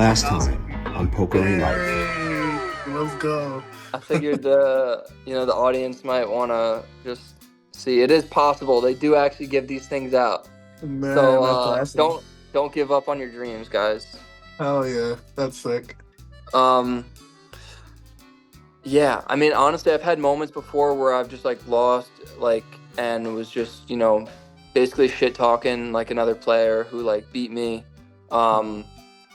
last time on Pokering Life. Let's go. I figured the audience might want to just see it is possible. They do actually give these things out. Man, So that's awesome. don't give up on your dreams, guys. Hell yeah, that's sick. Yeah, I mean, honestly, I've had moments before where I've just like lost, like, and was just, basically shit talking like another player who like beat me.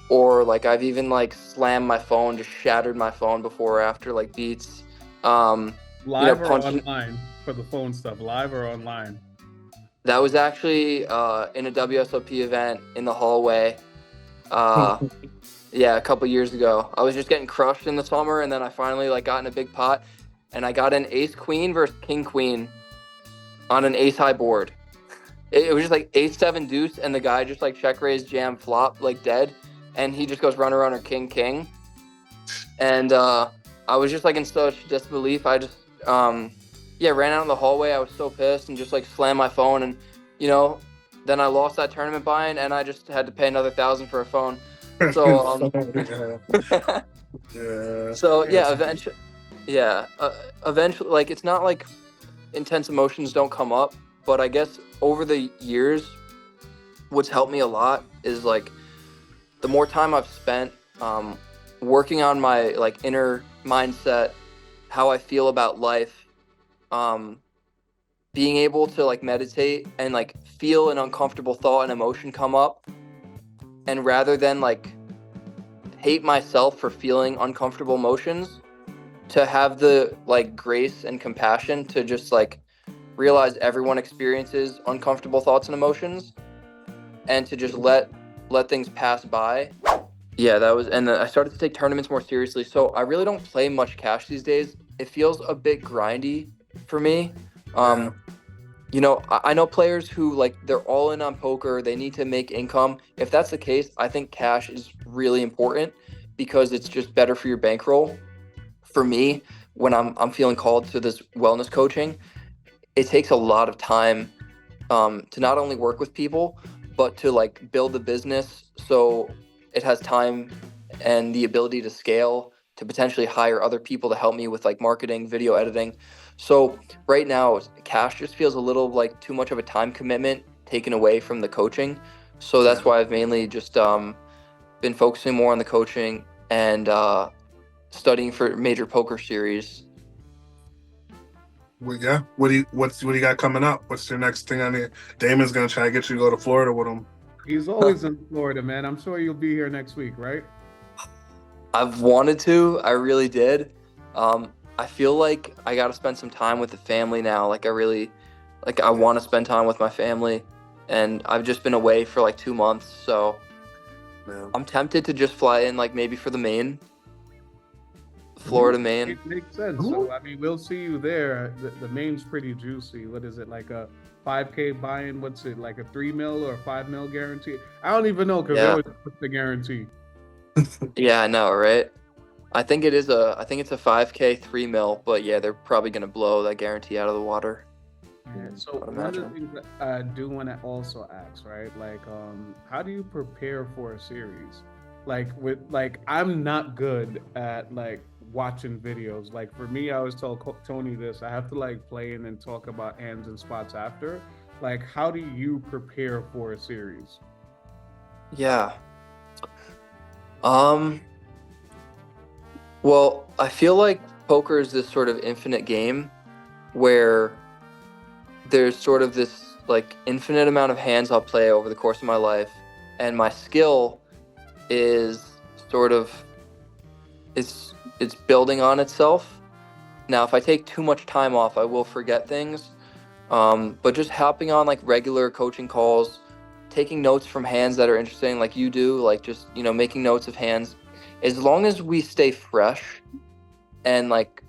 Or like I've even like slammed my phone, just shattered my phone before or after like beats. Live or online for the phone stuff? Live or online? That was actually in a WSOP event in the hallway. Yeah, a couple years ago. I was just getting crushed in the summer, and then I finally like got in a big pot, and I got an ace queen versus king queen on an ace high board. It was just like ace seven deuce, and the guy just like check raise jam flop like dead, and he just goes runner runner king king, and I was just like in such disbelief. I just ran out in the hallway. I was so pissed and just like slammed my phone, and then I lost that tournament buy-in, and I just had to pay another $1,000 for a phone. So eventually, like, it's not like intense emotions don't come up, but I guess over the years, what's helped me a lot is like the more time I've spent working on my like inner mindset, how I feel about life, being able to like meditate and like feel an uncomfortable thought and emotion come up, and rather than like hate myself for feeling uncomfortable emotions, to have the like grace and compassion to just like realize everyone experiences uncomfortable thoughts and emotions, and to just let things pass by. Yeah, that was, and then I started to take tournaments more seriously. So I really don't play much cash these days. It feels a bit grindy for me. I know players who like they're all in on poker. They need to make income. If that's the case, I think cash is really important because it's just better for your bankroll. For me, when I'm feeling called to this wellness coaching, it takes a lot of time to not only work with people, but to like build the business so it has time and the ability to scale, to potentially hire other people to help me with like marketing, video editing. So right now, cash just feels a little like too much of a time commitment taken away from the coaching. So that's why I've mainly just been focusing more on the coaching and studying for major poker series. Well, yeah. What do you got coming up? What's your next thing on here? Damon's gonna try to get you to go to Florida with him. He's always in Florida, man. I'm sure you'll be here next week, right? I've wanted to. I really did. I feel like I got to spend some time with the family now. Like I want to spend time with my family, and I've just been away for like 2 months. So I'm tempted to just fly in, like maybe for the Maine, Florida, Maine. It makes sense. So I mean, we'll see you there. The Maine's pretty juicy. What is it, like a 5K buy-in? What's it, like a 3 mil or 5 mil guarantee? I don't even know because they always put the guarantee. Yeah, I know, right? I think it's a 5K 3 mil, but yeah, they're probably gonna blow that guarantee out of the water. Yeah, so one of the things that I do want to also ask, right? Like, how do you prepare for a series? Like I'm not good at like watching videos. Like for me, I always tell Tony this: I have to like play in and talk about hands and spots after. Like, how do you prepare for a series? Yeah. Well, I feel like poker is this sort of infinite game where there's sort of this like infinite amount of hands I'll play over the course of my life, and my skill is sort of it's building on itself. Now, if I take too much time off, I will forget things. But just hopping on like regular coaching calls, taking notes from hands that are interesting, like you do, like just making notes of hands. As long as we stay fresh and like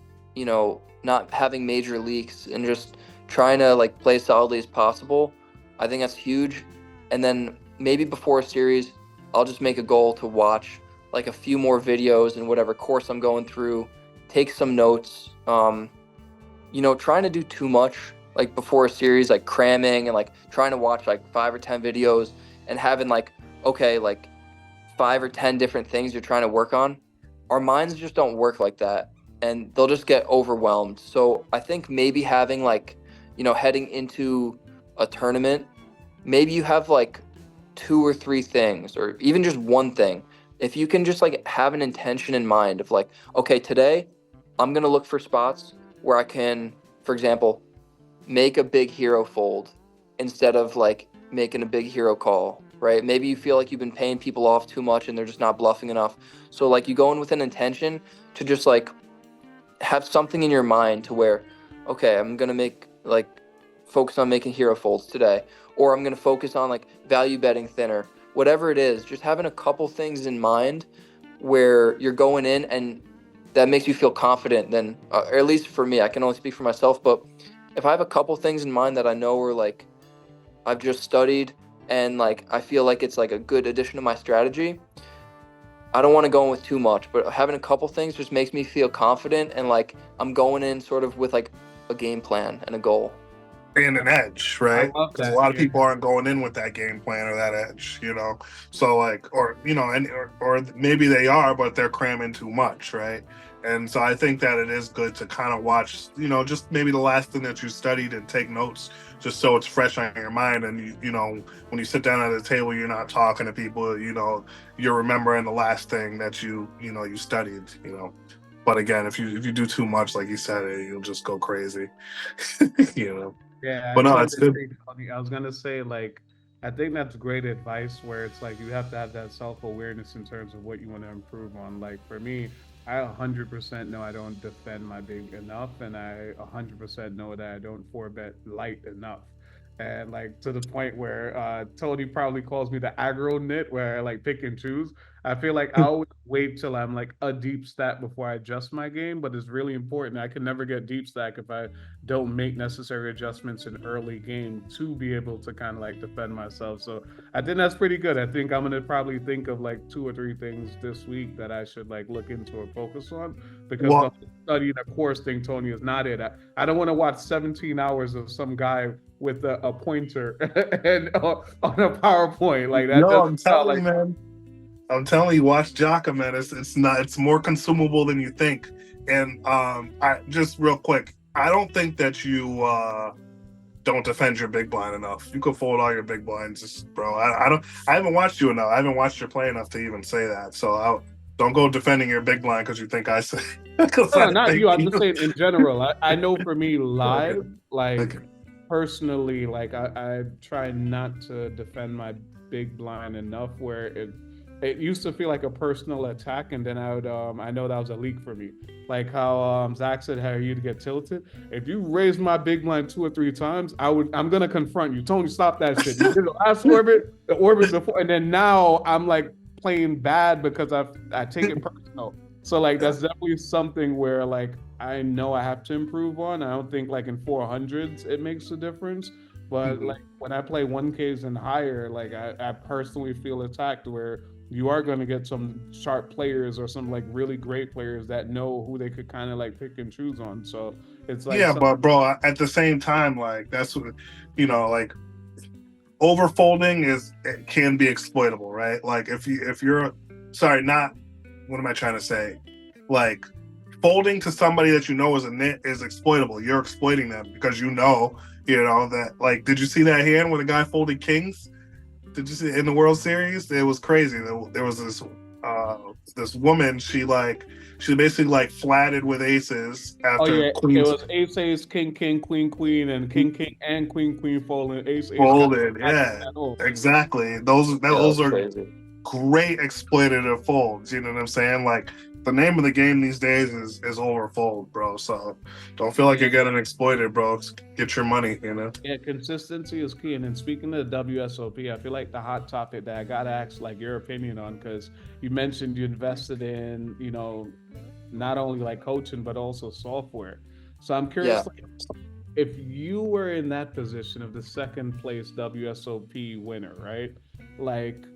not having major leaks and just trying to like play solidly as possible, I think that's huge. And then maybe before a series, I'll just make a goal to watch like a few more videos in whatever course I'm going through, take some notes. Trying to do too much like before a series, like cramming and like trying to watch like 5 or 10 videos and having like, okay, like 5 or 10 different things you're trying to work on, our minds just don't work like that, and they'll just get overwhelmed. So I think maybe having like, heading into a tournament, maybe you have like 2 or 3 things, or even just one thing. If you can just like have an intention in mind of like, okay, today I'm going to look for spots where I can, for example, make a big hero fold instead of like making a big hero call, right? Maybe you feel like you've been paying people off too much and they're just not bluffing enough. So like you go in with an intention to just like have something in your mind to where, okay, I'm going to make like focus on making hero folds today, or I'm going to focus on like value betting thinner, whatever it is, just having a couple things in mind where you're going in and that makes you feel confident. Then, or at least for me, I can only speak for myself, but if I have a couple things in mind that I know are like I've just studied and like I feel like it's like a good addition to my strategy, I don't want to go in with too much, but having a couple things just makes me feel confident and like I'm going in sort of with like a game plan and a goal. And an edge, right? I love Because that. a lot of people aren't going in with that game plan or that edge, So like, or or maybe they are, but they're cramming too much, right? And so I think that it is good to kind of watch, just maybe the last thing that you studied and take notes, just so it's fresh on your mind. And when you sit down at the table, you're not talking to people, you're remembering the last thing that you studied, But again, if you do too much, like you said, you'll just go crazy, Yeah, I But no, totally it's good. agree, Tony. I was gonna say, like, I think that's great advice where it's like you have to have that self-awareness in terms of what you want to improve on. Like for me, I 100% know I don't defend my big enough, and I 100% know that I don't four bet light enough. And like to the point where Tony probably calls me the aggro knit, where I like pick and choose. I feel like I always wait till I'm like a deep stack before I adjust my game, but it's really important. I can never get deep stack if I don't make necessary adjustments in early game to be able to kind of like defend myself. So I think that's pretty good. I think I'm gonna probably think of like 2 or 3 things this week that I should like look into or focus on, because the Well, studying a course thing, Tony, is not it. I don't want to watch 17 hours of some guy with a pointer and on a PowerPoint. Like that no, doesn't I'm sound telling like. you, man. I'm telling you, watch Jaka, man. It's more consumable than you think. And I just real quick, I don't think that you don't defend your big blind enough. You could fold all your big blinds, bro. I haven't watched you enough. I haven't watched your play enough to even say that. So don't go defending your big blind because you think I say. Because No, I not think you. I'm you. just saying in general. I know for me Okay. live, like Okay. personally, like I try not to defend my big blind enough where it used to feel like a personal attack, and then I know that was a leak for me. Like how Zach said how you to get tilted. If you raise my big blind 2 or 3 times, I'm gonna confront you. Tony, stop that shit. You did the last orbit, the orbit before, and then now I'm like playing bad because I take it personal. So like that's definitely something where like I know I have to improve on. I don't think like in 400s it makes a difference, but Mhm. like when I play 1Ks and higher, like I personally feel attacked where you are going to get some sharp players or some like really great players that know who they could kind of like pick and choose on. So it's like Yeah, some. but bro, at the same time, like that's what like overfolding it can be exploitable, right? Like if you're sorry, not what am I trying to say? Like folding to somebody that you know is a nit is exploitable. You're exploiting them because that like did you see that hand when the guy folded kings? Did you see in the World Series? It was crazy. There was this woman, she basically like flatted with aces Oh after yeah, it queens was ace ace king king queen queen and king king and queen queen folding ace ace kind folded. of Yeah, that whole. exactly. Those Yeah, those that's are crazy. great exploitative folds. You know what I'm saying? Like the name of the game these days is overfold, bro. So don't feel like Yeah. you're getting exploited, bro. Get your money, Yeah, consistency is key. And then speaking of WSOP, I feel like the hot topic that I gotta ask like your opinion on, because you mentioned you invested in, not only like coaching but also software. So I'm Yeah. curious, like, if you were in that position of the second place WSOP winner, right? Like,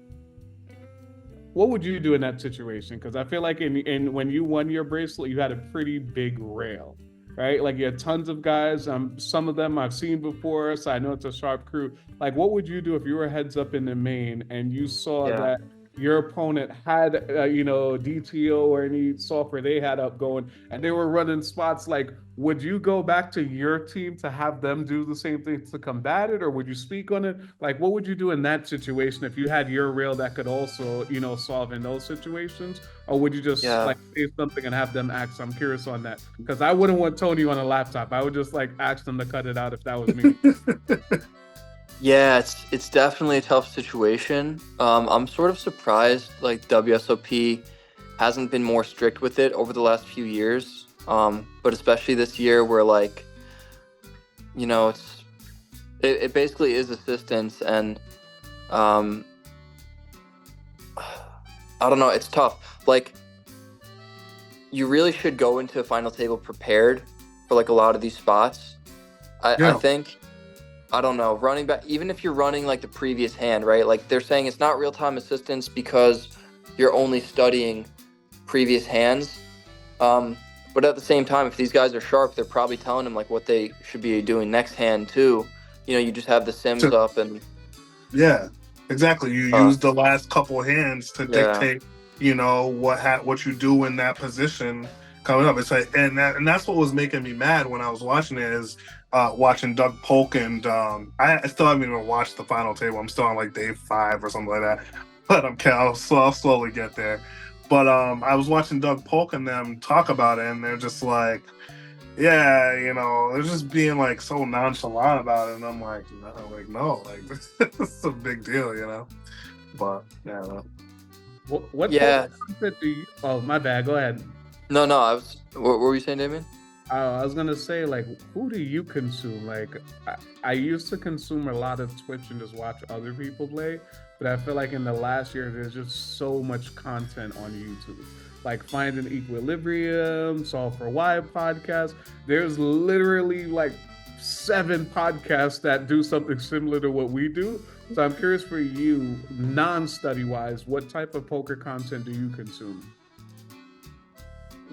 what would you do in that situation? Because I feel like in when you won your bracelet, you had a pretty big rail, right? Like you had tons of guys. Some of them I've seen before, so I know it's a sharp crew. Like, what would you do if you were heads up in the main and you saw Yeah. that your opponent had DTO or any software they had up going and they were running spots, like would you go back to your team to have them do the same thing to combat it, or would you speak on it? Like what would you do in that situation if you had your rail that could also solve in those situations, or would you just Yeah. like say something and have them act? I'm curious on that because I wouldn't want Tony on a laptop. I would just like ask them to cut it out if that was me. Yeah, it's definitely a tough situation. I'm sort of surprised like WSOP hasn't been more strict with it over the last few years. But especially this year where like, it basically is assistance, and I don't know, it's tough. Like you really should go into a final table prepared for like a lot of these spots. I think, I don't know, running back, even if you're running like the previous hand, right? Like they're saying it's not real-time assistance because you're only studying previous hands. But at the same time, if these guys are sharp, they're probably telling them like what they should be doing next hand too. You just have the sims up and yeah, exactly. You use the last couple hands to dictate, what you do in that position coming up. It's like, and that's what was making me mad when I was watching it, is watching Doug Polk, and I still haven't even watched the final table. I'm still on like day 5 or something like that, but I'll slowly get there. But I was watching Doug Polk and them talk about it, and they're just like, yeah, they're just being like so nonchalant about it, and I'm like, no, this is a big deal, But yeah. What Yeah. content do you? Oh, my bad. Go ahead. No, what were you saying, Damien? I was gonna say, like, who do you consume? Like, I used to consume a lot of Twitch and just watch other people play, but I feel like in the last year, there's just so much content on YouTube. Like Finding Equilibrium, Solve for Why podcast. There's literally like 7 podcasts that do something similar to what we do. So I'm curious for you, non-study wise, what type of poker content do you consume?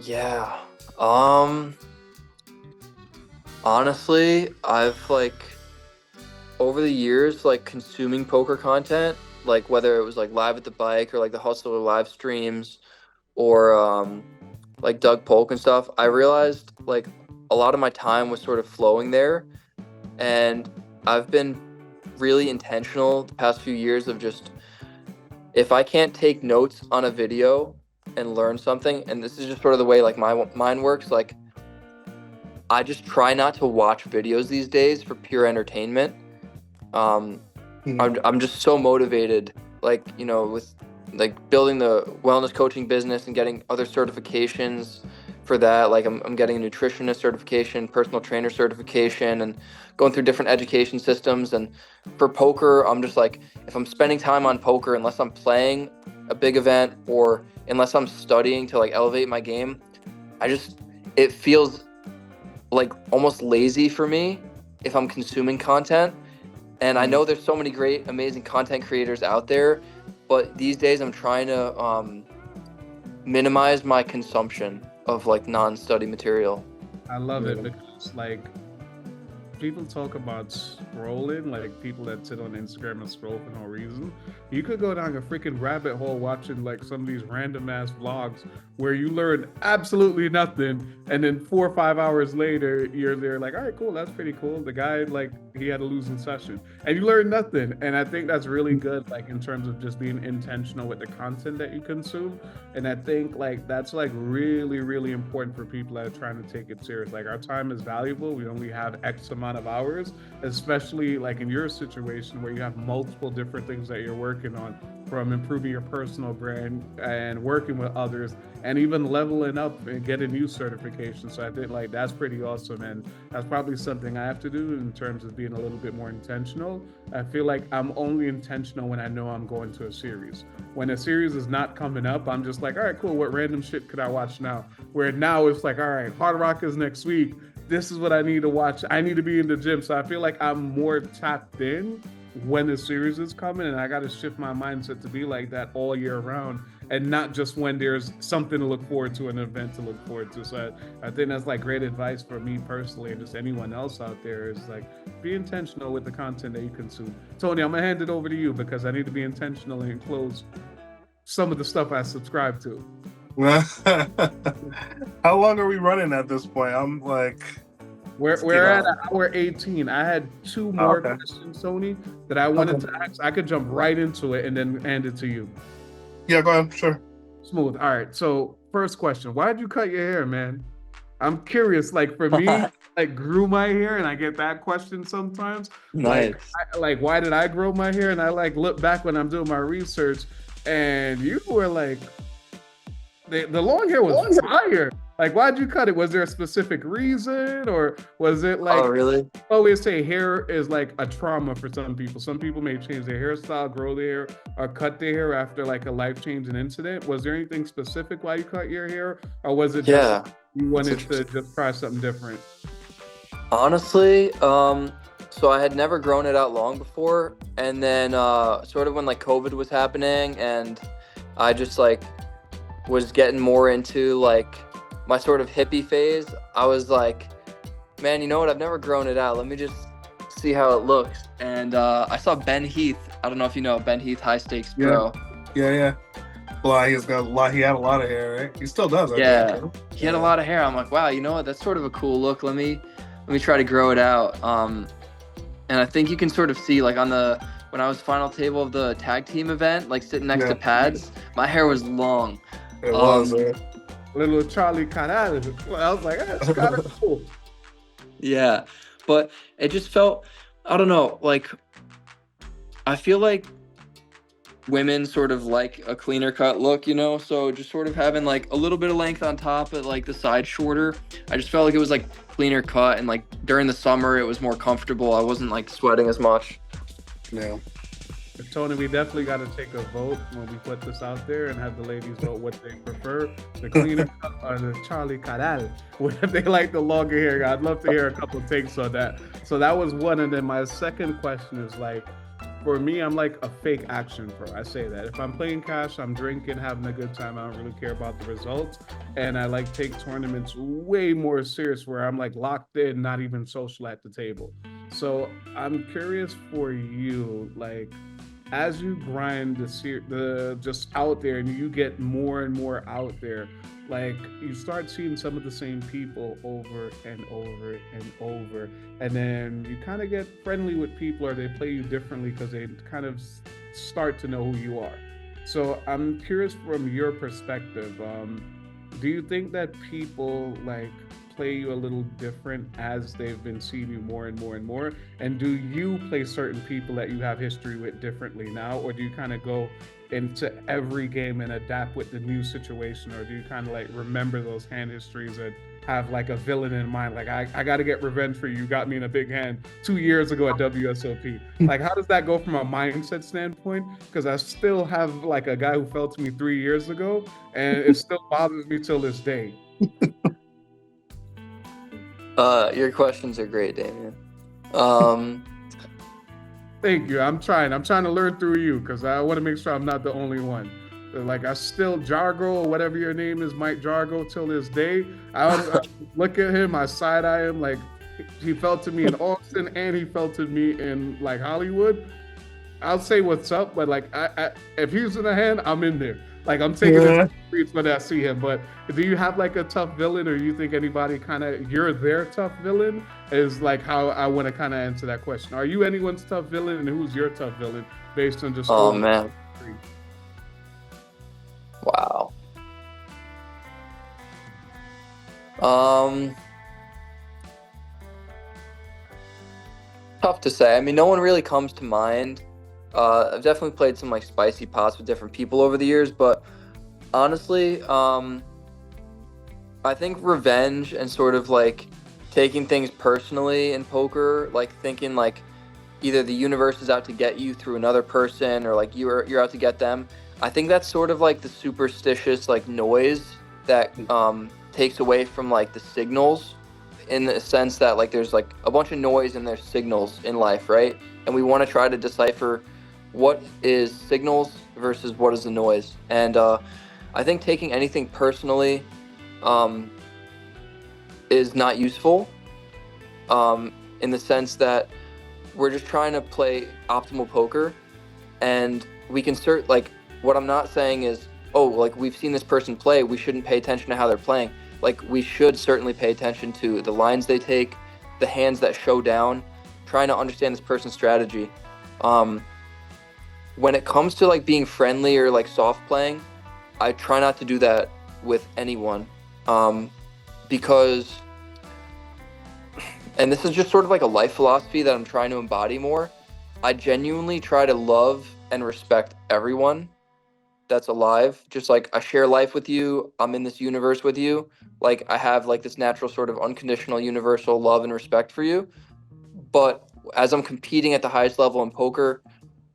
Yeah. Honestly, I've like over the years like consuming poker content, like whether it was like Live at the Bike or like the Hustler live streams or like Doug Polk and stuff, I realized like a lot of my time was sort of flowing there, and I've been really intentional the past few years of just, if I can't take notes on a video and learn something, and this is just sort of the way like my mind works, like I just try not to watch videos these days for pure entertainment. I'm just so motivated, like, with like building the wellness coaching business and getting other certifications for that. Like I'm getting a nutritionist certification, personal trainer certification, and going through different education systems. And for poker, I'm just like, if I'm spending time on poker, unless I'm playing a big event or unless I'm studying to like elevate my game, it feels like almost lazy for me if I'm consuming content. And I know there's so many great, amazing content creators out there, but these days I'm trying to minimize my consumption of like non-study material. I love it because like people talk about scrolling, like people that sit on Instagram and scroll for no reason. You could go down a freaking rabbit hole watching like some of these random ass vlogs where you learn absolutely nothing, and then 4 or 5 hours later you're there like, all right, cool, that's pretty cool. The guy, like, he had a losing session and you learn nothing. And I think that's really good, like in terms of just being intentional with the content that you consume. And I think like that's like really, really important for people that are trying to take it serious. Like our time is valuable. We only have X amount of hours, especially like in your situation where you have multiple different things that you're working on, from improving your personal brand and working with others and even leveling up and getting new certifications. So I think like that's pretty awesome, and that's probably something I have to do in terms of being a little bit more intentional. I feel like I'm only intentional when I know I'm going to a series. When a series is not coming up, I'm just like, all right, cool, what random shit could I watch now? Where now it's like, all right, Hard Rock is next week, this is what I need to watch. I need to be in the gym. So I feel like I'm more tapped in when the series is coming, and I got to shift my mindset to be like that all year round, and not just when there's something to look forward to, an event to look forward to. So I think that's like great advice for me personally, and just anyone else out there, is like, be intentional with the content that you consume. Tony, I'm gonna hand it over to you because I need to be intentional and close. some of the stuff I subscribe to. How long are we running at this point? I'm like, we're at hour 18. I had two more questions, Tony, that I wanted to ask. I could jump right into it and then hand it to you. Yeah, go ahead. Sure. Smooth. All right. So first question, why did you cut your hair, man? I'm curious. Like for me, I grew my hair, and I get that question sometimes. Nice. Like why did I grow my hair? And I like look back when I'm doing my research, and you were like, the long hair was fire. Like, why'd you cut it? Was there a specific reason, or was it like? Oh, really? I always say hair is like a trauma for some people. Some people may change their hairstyle, grow their hair, or cut their hair after like a life-changing incident. Was there anything specific why you cut your hair, or was it just you wanted to just try something different? Honestly, so I had never grown it out long before, and then sort of when like COVID was happening, and I just like was getting more into like my sort of hippie phase, I was like, man, you know what? I've never grown it out. Let me just see how it looks. And I saw Ben Heath. I don't know if you know Ben Heath, High Stakes Pro. Yeah. Well, he had a lot of hair, right? He still does. He had a lot of hair. I'm like, wow, you know what? That's sort of a cool look. Let me try to grow it out. And I think you can sort of see like when I was final table of the tag team event, like sitting next to pads, my hair was long. It was, man. Little Charlie Canal. Well, I was like, that's kind of cool. Yeah, but it just felt, I don't know, like I feel like women sort of like a cleaner cut look, you know, so just sort of having like a little bit of length on top, but like the side shorter. I just felt like it was like cleaner cut, and like during the summer it was more comfortable. I wasn't like sweating as much. Yeah. Tony, we definitely got to take a vote when we put this out there and have the ladies vote what they prefer, the cleaner cut or the Charlie Caral. If they like the longer hair, I'd love to hear a couple takes on that. So that was one. And then my second question is like, for me, I'm like a fake action pro. I say that. If I'm playing cash, I'm drinking, having a good time. I don't really care about the results. And I like take tournaments way more serious where I'm like locked in, not even social at the table. So I'm curious for you, like, as you grind the just out there and you get more and more out there, like you start seeing some of the same people over and over and over, and then you kind of get friendly with people, or they play you differently because they kind of start to know who you are. So I'm curious from your perspective, do you think that people like play you a little different as they've been seeing you more and more and more? And do you play certain people that you have history with differently now, or do you kind of go into every game and adapt with the new situation, or do you kind of like remember those hand histories and have like a villain in mind, like I got to get revenge for you, you got me in a big hand 2 years ago at WSOP? Like, how does that go from a mindset standpoint? Because I still have like a guy who fell to me 3 years ago, and it still bothers me till this day. Your questions are great, Damien. Thank you. I'm trying to learn through you, because I want to make sure I'm not the only one. Like, I still Jargo, or whatever your name is, Mike Jargo, till this day. I look at him, I side eye him. Like, he fell to me in Austin, and he fell to me in like Hollywood. I'll say what's up, but like, I if he's in the hand, I'm in there. Like, I'm taking the streets when I see him. But do you have like a tough villain, or you think anybody kind of, you're their tough villain? Is like how I want to kind of answer that question. Are you anyone's tough villain, and who's your tough villain based on just? Oh man. Wow. Tough to say. I mean, no one really comes to mind. I've definitely played some like spicy pots with different people over the years, but honestly, I think revenge and sort of like taking things personally in poker, like thinking like either the universe is out to get you through another person, or like you're out to get them. I think that's sort of like the superstitious like noise that takes away from like the signals, in the sense that like there's like a bunch of noise and there's signals in life, right? And we want to try to decipher what is signals versus what is the noise. And I think taking anything personally is not useful, in the sense that we're just trying to play optimal poker, and we can what I'm not saying is, oh, like we've seen this person play, we shouldn't pay attention to how they're playing. Like we should certainly pay attention to the lines they take, the hands that show down, trying to understand this person's strategy. When it comes to like being friendly or like soft playing, I try not to do that with anyone, because, and this is just sort of like a life philosophy that I'm trying to embody more. I genuinely try to love and respect everyone that's alive. Just like I share life with you, I'm in this universe with you. Like I have like this natural sort of unconditional universal love and respect for you. But as I'm competing at the highest level in poker,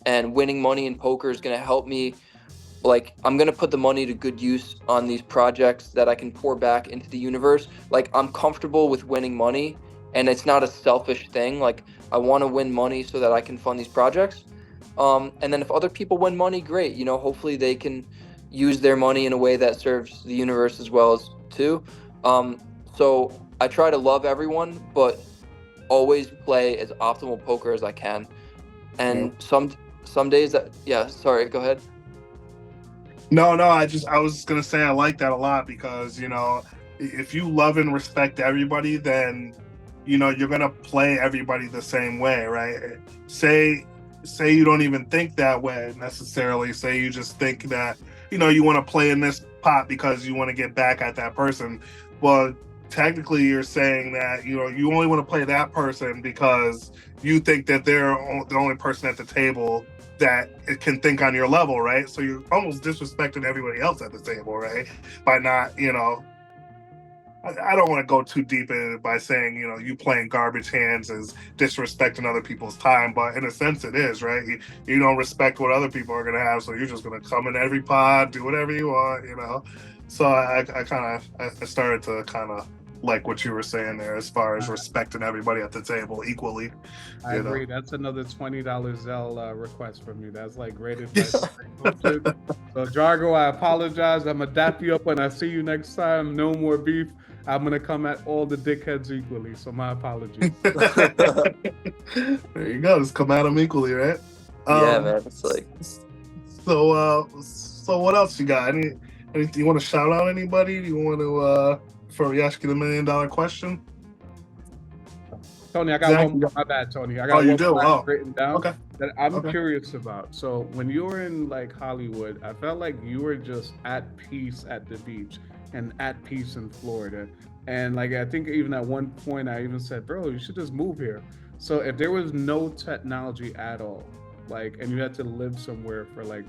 and winning money in poker is going to help me, like I'm going to put the money to good use on these projects that I can pour back into the universe. Like I'm comfortable with winning money, and it's not a selfish thing. Like I want to win money so that I can fund these projects. And then if other people win money, great. You know, hopefully they can use their money in a way that serves the universe as well as too. So I try to love everyone, but always play as optimal poker as I can. And some days that, yeah, sorry, go ahead. No, I was just gonna say I like that a lot because, you know, if you love and respect everybody, then, you know, you're gonna play everybody the same way, right? Say you don't even think that way necessarily. Say you just think that, you know, you want to play in this pot because you want to get back at that person. Well, technically you're saying that, you know, you only want to play that person because you think that they're the only person at the table that it can think on your level, right? So you're almost disrespecting everybody else at the table, right? By not, you know, I don't want to go too deep in it by saying, you know, you playing garbage hands is disrespecting other people's time, but in a sense it is, right? You don't respect what other people are going to have, so you're just going to come in every pod, do whatever you want, you know? So I started to kind of like what you were saying there as far as respecting everybody at the table equally. I agree. That's another $20 Zelle request from you. That's like great advice. So Jargo, I apologize. I'm gonna dap you up when I see you next time. No more beef. I'm gonna come at all the dickheads equally. So my apologies. There you go. Just come at them equally, right? Yeah, man. It's like so. What else you got? Anything you want to shout out? Anybody? Do you want to? Before we ask you the $1 million question. Tony, I got Zach, one more. My bad, Tony. I got you one do? more written down Okay. that I'm curious about. So when you were in like Hollywood, I felt like you were just at peace at the beach and at peace in Florida. And like I think even at one point I even said, bro, you should just move here. So if there was no technology at all, like, and you had to live somewhere for like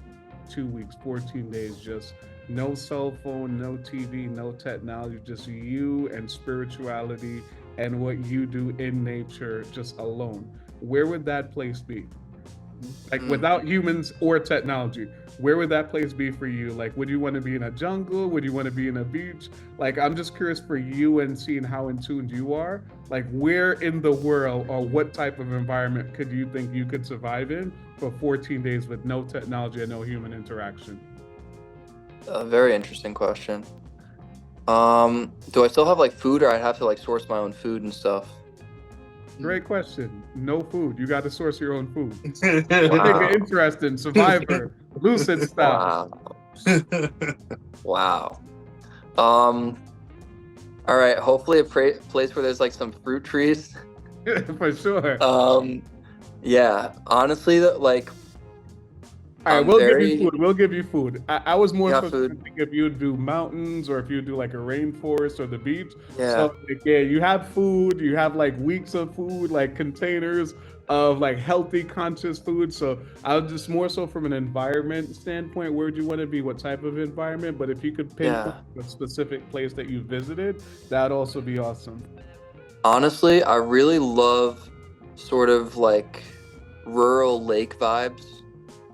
2 weeks, 14 days, just no cell phone, no TV, no technology, just you and spirituality and what you do in nature just alone, where would that place be? Like without humans or technology, where would that place be for you? Like, would you want to be in a jungle? Would you want to be in a beach? Like, I'm just curious for you and seeing how in tune you are. Like, where in the world or what type of environment could you think you could survive in for 14 days with no technology and no human interaction? a very interesting question. Do I still have like food, or I'd have to like source my own food and stuff? Great question. No food. You got to source your own food. Wow. Make it interesting. Survivor, Lucid style. Wow. All right. Hopefully a place where there's like some fruit trees. For sure. Yeah. Honestly, like. All right, give you food. We'll give you food. I was more so thinking if you do mountains or if you do like a rainforest or the beach. Yeah. So like, yeah, you have food. You have like weeks of food, like containers of like healthy, conscious food. So I was just more so from an environment standpoint. Where would you want to be? What type of environment? But if you could pinpoint a specific place that you visited, that'd also be awesome. Honestly, I really love sort of like rural lake vibes.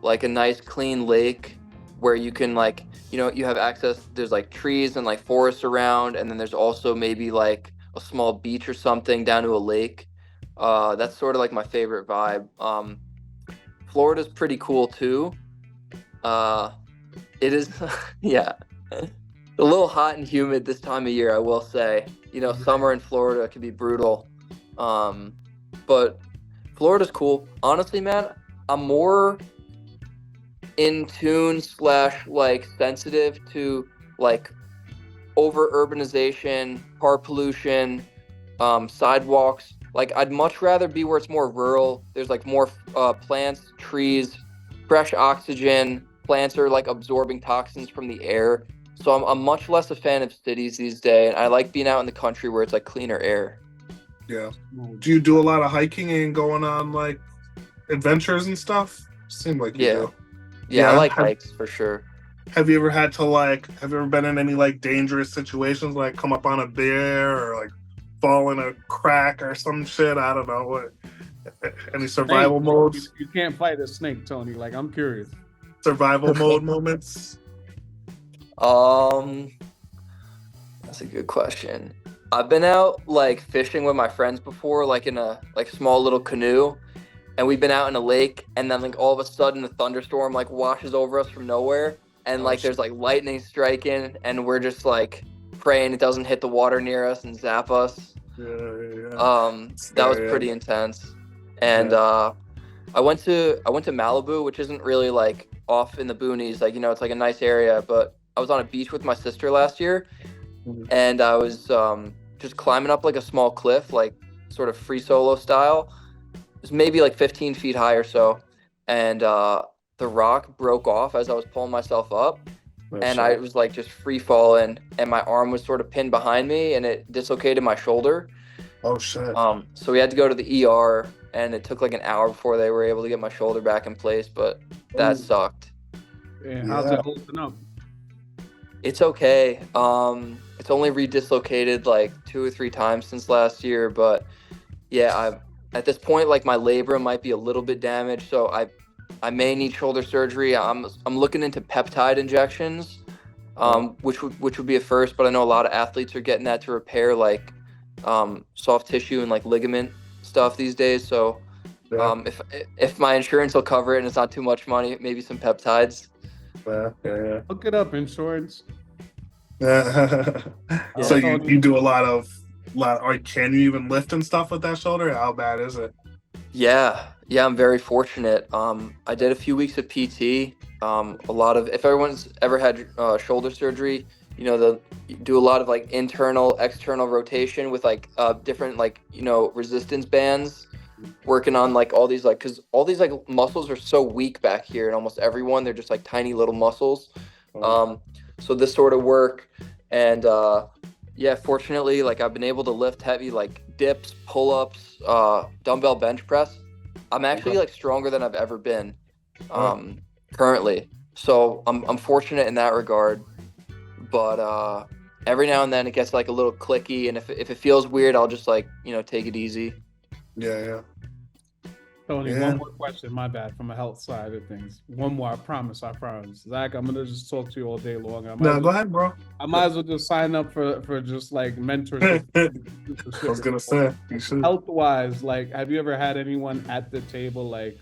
Like a nice clean lake where you can like, you know, you have access, there's like trees and like forests around, and then there's also maybe like a small beach or something down to a lake. That's sort of like my favorite vibe. Florida's pretty cool too. It is, yeah, a little hot and humid this time of year, I will say. You know, summer in Florida can be brutal. But Florida's cool. Honestly, man, I'm more in tune / like sensitive to like over urbanization, car pollution, sidewalks. Like I'd much rather be where it's more rural. There's like more plants, trees, fresh oxygen. Plants are like absorbing toxins from the air. So I'm much less a fan of cities these days. I like being out in the country where it's like cleaner air. Yeah. Do you do a lot of hiking and going on like adventures and stuff? Seem like you do. Yeah, I like hikes for sure. Have you ever had to have you ever been in any like dangerous situations, like come up on a bear or like fall in a crack or some shit? I don't know what. Any survival modes? You can't fight a snake, Tony. Like, I'm curious. Survival mode moments? That's a good question. I've been out like fishing with my friends before, like in a like small little canoe, and we've been out in a lake, and then like all of a sudden a thunderstorm like washes over us from nowhere, and like there's like lightning striking, and we're just like praying it doesn't hit the water near us and zap us. That was pretty intense. And I went to Malibu, which isn't really like off in the boonies, like, you know, it's like a nice area, but I was on a beach with my sister last year, and I was just climbing up like a small cliff, like sort of free solo style. It was maybe like 15 feet high or so, and the rock broke off as I was pulling myself up, I was like just free falling, and my arm was sort of pinned behind me, and it dislocated my shoulder. Oh shit. So we had to go to the ER, and it took like an hour before they were able to get my shoulder back in place, but that sucked. Yeah, how's it holding up? It's okay. It's only redislocated like 2 or 3 times since last year, but yeah, at this point, like my labrum might be a little bit damaged, so I may need shoulder surgery. I'm looking into peptide injections, which would be a first, but I know a lot of athletes are getting that to repair like soft tissue and like ligament stuff these days. So if my insurance will cover it and it's not too much money, maybe some peptides. Yeah. Look it up, insurance. So you do a lot, or can you even lift and stuff with that shoulder? How bad is it? Yeah, I'm very fortunate. I did a few weeks of PT. A lot of, if everyone's ever had shoulder surgery, you know, they'll do a lot of like internal, external rotation with like different like, you know, resistance bands, working on like all these like, because all these like muscles are so weak back here, and almost everyone, they're just like tiny little muscles. So this sort of work, and yeah, fortunately, like I've been able to lift heavy like dips, pull-ups, dumbbell bench press. I'm actually like stronger than I've ever been currently. So I'm fortunate in that regard. But every now and then it gets like a little clicky, and if it feels weird, I'll just like, you know, take it easy. Yeah. Tony, one more question, my bad, from a health side of things. One more, I promise. Zach, I'm gonna just talk to you all day long. Go ahead, bro. I might as well just sign up for just like mentorship. I was gonna say, you should. Health-wise, like, have you ever had anyone at the table, like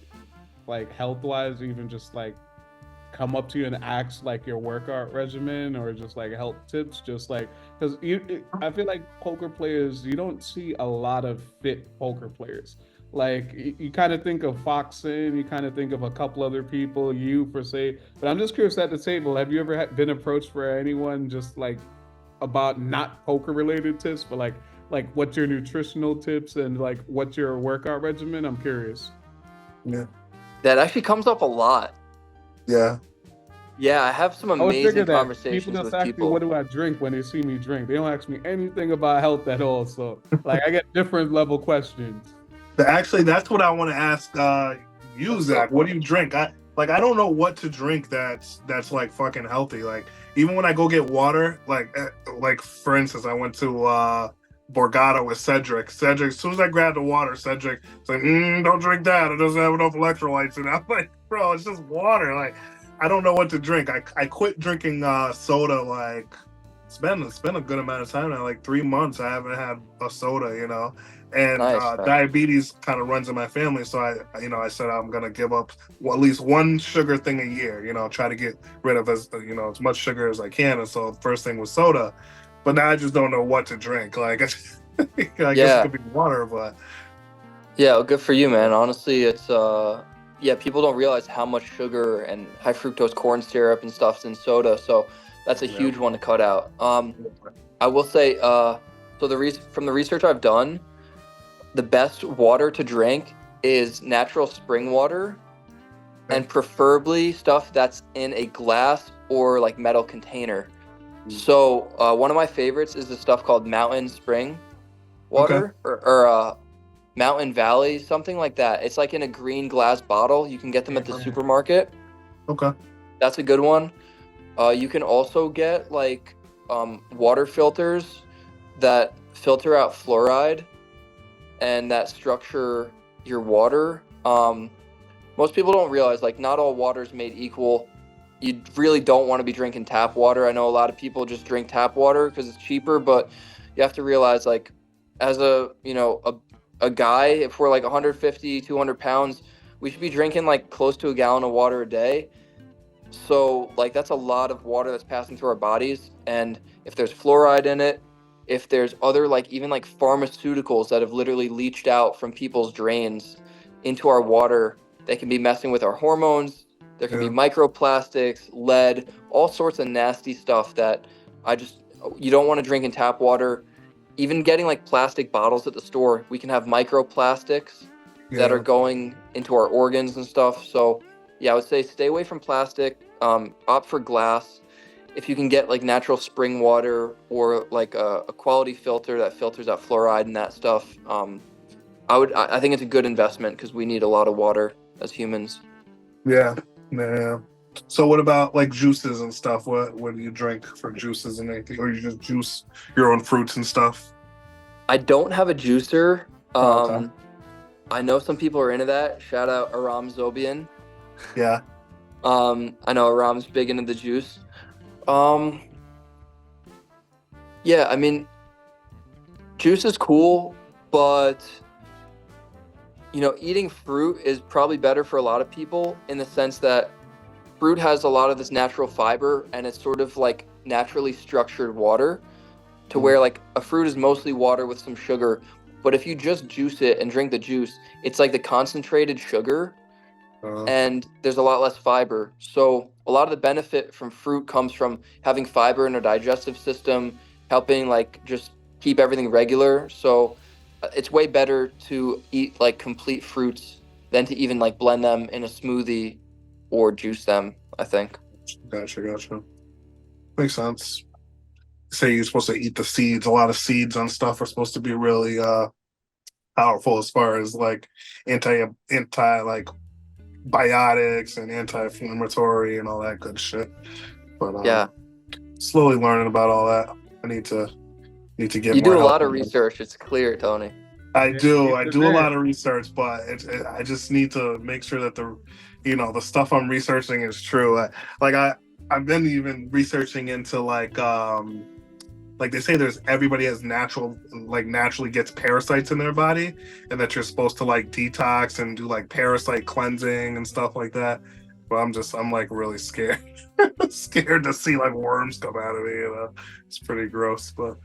health-wise, even just like come up to you and ask like your workout regimen or just like health tips? Just like, because I feel like poker players, you don't see a lot of fit poker players. Like you kind of think of Foxen, you kind of think of a couple other people, you per se. But I'm just curious, at the table, have you ever been approached for anyone just like about not poker related tips, but like what's your nutritional tips and like what's your workout regimen? I'm curious. Yeah, that actually comes up a lot. Yeah, I have some amazing conversations people just with ask people. Me, what do I drink when they see me drink? They don't ask me anything about health at all. So like I get different level questions. Actually, that's what I want to ask you, Zach. What do you drink? I don't know what to drink that's like fucking healthy. Like even when I go get water, like for instance, I went to Borgata with Cedric. As soon as I grabbed the water, Cedric's like, don't drink that. It doesn't have enough electrolytes. And I'm like, bro, it's just water. Like I don't know what to drink. I quit drinking soda. Like it's been a good amount of time now. Like 3 months, I haven't had a soda. You know. And diabetes kind of runs in my family, so I said I'm gonna give up at least one sugar thing a year. You know, try to get rid of as much sugar as I can. And so the first thing was soda, but now I just don't know what to drink. Like I guess it could be water, but yeah, well, good for you, man. Honestly, it's yeah, people don't realize how much sugar and high fructose corn syrup and stuff's in soda. So that's a huge one to cut out. I will say, so from the research I've done, the best water to drink is natural spring water, and preferably stuff that's in a glass or like metal container. So one of my favorites is the stuff called Mountain Spring water, or Mountain Valley, something like that. It's like in a green glass bottle. You can get them at the supermarket. Okay. That's a good one. You can also get like water filters that filter out fluoride and that structure your water. Most people don't realize, like, not all water is made equal. You really don't want to be drinking tap water. I know a lot of people just drink tap water because it's cheaper, but you have to realize, like, as a guy, if we're like 150, 200 pounds, we should be drinking like close to a gallon of water a day. So like that's a lot of water that's passing through our bodies. And if there's fluoride in it, if there's other like even like pharmaceuticals that have literally leached out from people's drains into our water, they can be messing with our hormones. There can be microplastics, lead, all sorts of nasty stuff that you don't want to drink in tap water. Even getting like plastic bottles at the store, we can have microplastics that are going into our organs and stuff. So yeah, I would say stay away from plastic, opt for glass. If you can get like natural spring water or like a quality filter that filters out fluoride and that stuff, I think it's a good investment because we need a lot of water as humans. Yeah. So what about like juices and stuff? What do you drink for juices and anything, or you just juice your own fruits and stuff? I don't have a juicer. Okay. I know some people are into that. Shout out Aram Zobian. Yeah. I know Aram's big into the juice. Yeah, I mean, juice is cool, but eating fruit is probably better for a lot of people in the sense that fruit has a lot of this natural fiber and it's sort of like naturally structured water to where like a fruit is mostly water with some sugar. But if you just juice it and drink the juice, it's like the concentrated sugar and there's a lot less fiber. So a lot of the benefit from fruit comes from having fiber in our digestive system, helping like just keep everything regular. So it's way better to eat like complete fruits than to even like blend them in a smoothie or juice them, I think. Gotcha. Makes sense. Say you're supposed to eat the seeds. A lot of seeds on stuff are supposed to be really powerful as far as like anti like biotics and anti-inflammatory and all that good shit. But slowly learning about all that. I need to get you more do a help. lot of research. It's clear, Tony. I do a lot of research, but I just need to make sure that the stuff I'm researching is true. I've been even researching into like they say everybody has naturally gets parasites in their body, and that you're supposed to like detox and do like parasite cleansing and stuff like that. But I'm like really scared, scared to see like worms come out of me. It's pretty gross, but.